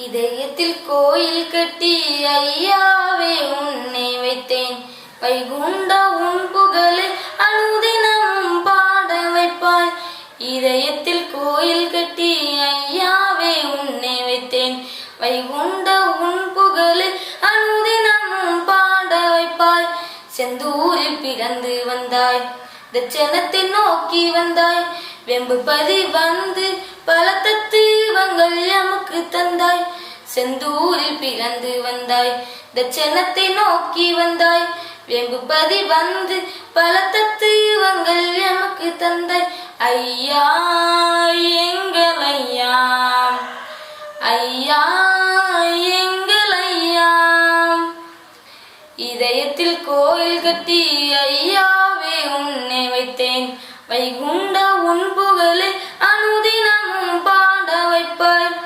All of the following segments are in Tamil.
இதயத்தில் கோயில் கட்டி ஐயாவே உன்னை வைத்தேன். வைகுண்ட உன் புகழை அனுதினமும் பாட வைப்பாய். இதயத்தில் கோயில் கட்டி ஐயாவே உன்னை வைத்தேன். வைகுண்ட உன் புகழை அனுதினமும் பாட வைப்பாய். செந்தூரில் பிறந்து வந்தாய், தட்சணத்தை நோக்கி வந்தாய். வெம்புபதி வந்து பல தத்துவங்கள் எமக்கு தந்தாய். செந்தூரில் பிறந்து வந்தாய், தட்சணத்தை நோக்கி வந்தாய். வெம்புபதி வந்து பல தத்துவங்கள் எமக்கு தந்தாய். ஐயா எங்கள் ஐயா, ஐயா எங்கள் ஐயா. இதயத்தில் கோயில் கட்டி ஐயாவே உன்னை வைத்தேன். வைகுண்ட உன் புகழை அனுதினமும் பாட வைப்பாய்.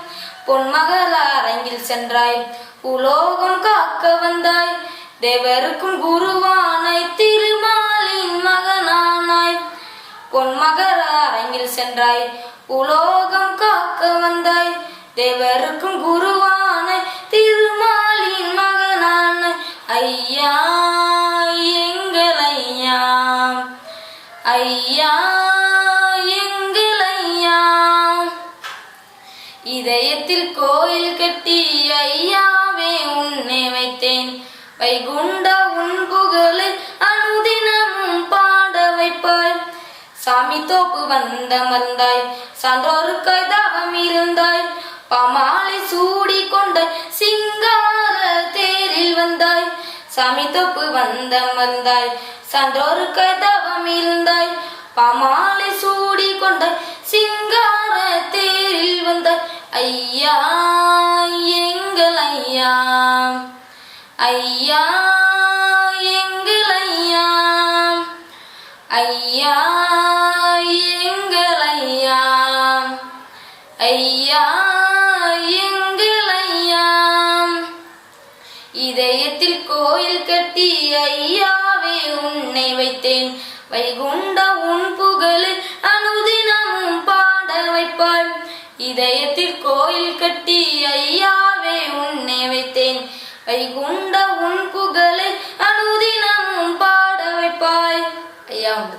பொன்மகர அரங்கில் சென்றாய், உலோகம் காக்க வந்தாய். தேவருக்கும் குருவானாய், திருமாலின் மகனானாய். பொன்மகர அரங்கில் சென்றாய், உலோகம் காக்க வந்தாய். தேவருக்கும் குருவானாய், திருமாலின் மகனானாய். ஐயா எங்கள் ஐயா, ஐயா எங்கள் ஐயா. இதயத்தில் கோயில் கட்டி ஐயாவே உன்னை வைத்தேன். வைகுண்ட உன் புகழை அனுதினமும் பாட வைப்பாய். சாமி தோப்பு வந்தாய், சான்றோருக்காய் தவம் இருந்தாய். பாமாலை சூடி கொண்ட சிங்கார தேரில் வந்தாய். சாமி தோப்பு வந்தாய், சான்றோருக்காய் தவம் இருந்தாய். பாமாலை சூடி கொண்ட சிங்கார தேரில் வந்தாய். ஐயா எங்கள் ஐயா, ஐயா எங்கள் ஐயா, ஐயா எங்கள் ஐயா, ஐயா எங்கள் ஐயா. இதயத்தில் கோயில் கட்டி ஐயாவே உன்னை வைத்தேன். வைகுண்ட உன் புகழை அனுதினமும் பாட வைப்பாய். இதயத்தில் கோயில் கட்டி ஐயாவே உன்னை வைத்தேன். வைகுண்ட உன் புகழை அனுதினமும் பாட வைப்பாய். ஐயா வந்து